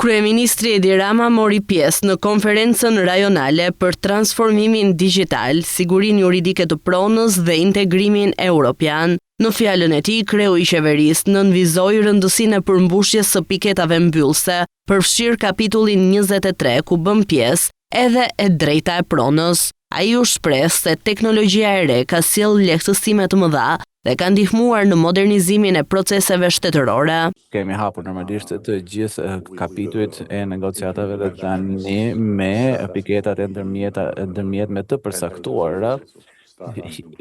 Kryeministri Edi Rama mori pjesë në konferencën rajonale për transformimin digjital, sigurinë juridike të pronës dhe integrimin europian. Në fjalën e tij, kreu i qeverisë nënvizoi rëndësinë e përmbushjes së piketave mbyllëse, përfshir kapitullin 23 ku bën pjesë edhe e drejta e pronës. Ai u shpreh se teknologjia e re ka sjellë lehtësime të mëdha dhe ka ndihmuar në modernizimin e proceseve shtetërore. Kemi hapur normalisht të gjithë kapitujt e negociatave dhe tani me piketat e ndërmjetme të përsaktuara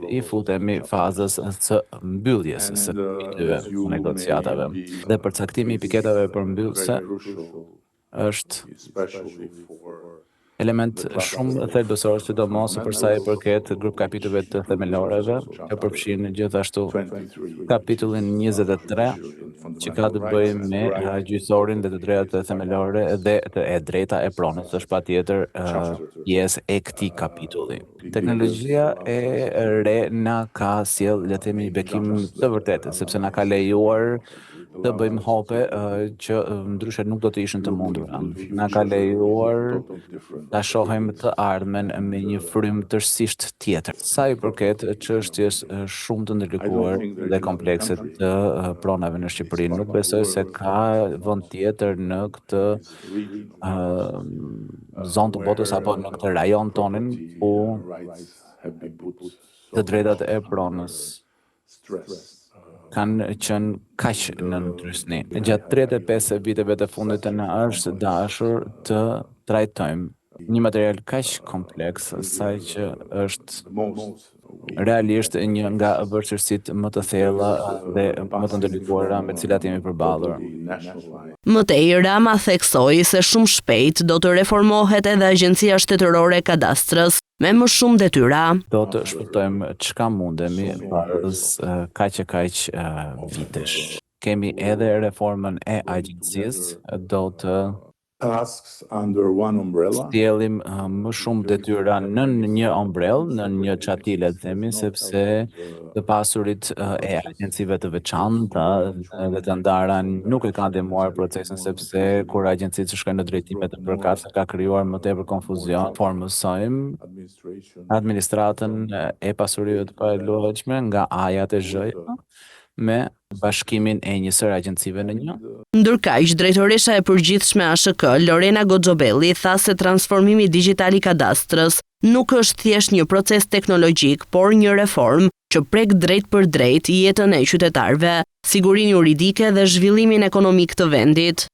i futemi fazës së mbylljes së kapitujve të negociatave. Dhe përcaktimi i piketave përmbyllëse është element shumë thelbësor, sidomos për sa i përket grup kapitujve të themeloreve, që përfshin gjithashtu kapitullin 23, që ka të bëjë me gjyqësorin dhe të drejtat themelore dhe e drejta e pronës, është patjetër pjesë e këtij kapitulli. Teknologjia e re na ka sjell, le të themi, bekim të vërtetë, sepse na ka lejuar të bëjmë hope që ndryshe nuk do të ishin të mundura. Na ka lejuar ta shohim të ardhmen me një frym tërësisht tjetër. Sa i përket çështjes shumë të ndërlikuar dhe komplekse të pronave në Shqipëri, nuk besoj se ka vend tjetër në këtë zonë të botës apo në këtë rajon tonin ku të drejtat e pronës kanë qenë kaq në ndrysni. Gjatë 35 viteve të fundit na është dashur të trajtojmë një material kaq kompleks, saq që është realisht një nga vështirësitë më të thella dhe më të ndërlikuara me të cilat jemi përballur. Mëtej, Rama theksoi se shumë shpejt do të reformohet edhe Agjencia Shtetërore e Kadastrës me më shumë detyra. Do të shpëtojmë çka mundemi pas kaq vitesh. Kemi edhe reformën e agjencisë, do të sjellim më shumë detyra në një ombrellë, në një çati, le të themi, sepse të pasurit e agjencive të veçanta dhe të ndara nuk e kanë ndihmuar procesin, sepse kur agjencitë shkojnë në drejtime të përkatëse ka krijuar më tepër konfuzion. Formësojmë administratën e pasurive të paluajtshme nga A-ja te Z-ja me bashkimin e njësër agjencive në një. Ndërkaq, drejtoresha e përgjithshme ASHK, Lorena Goxobelli, tha se transformimi digjital i kadastrës nuk është thjesht një proces teknologjik, por një reformë që prek drejt për drejt jetën e qytetarëve, sigurinë juridike dhe zhvillimin ekonomik të vendit.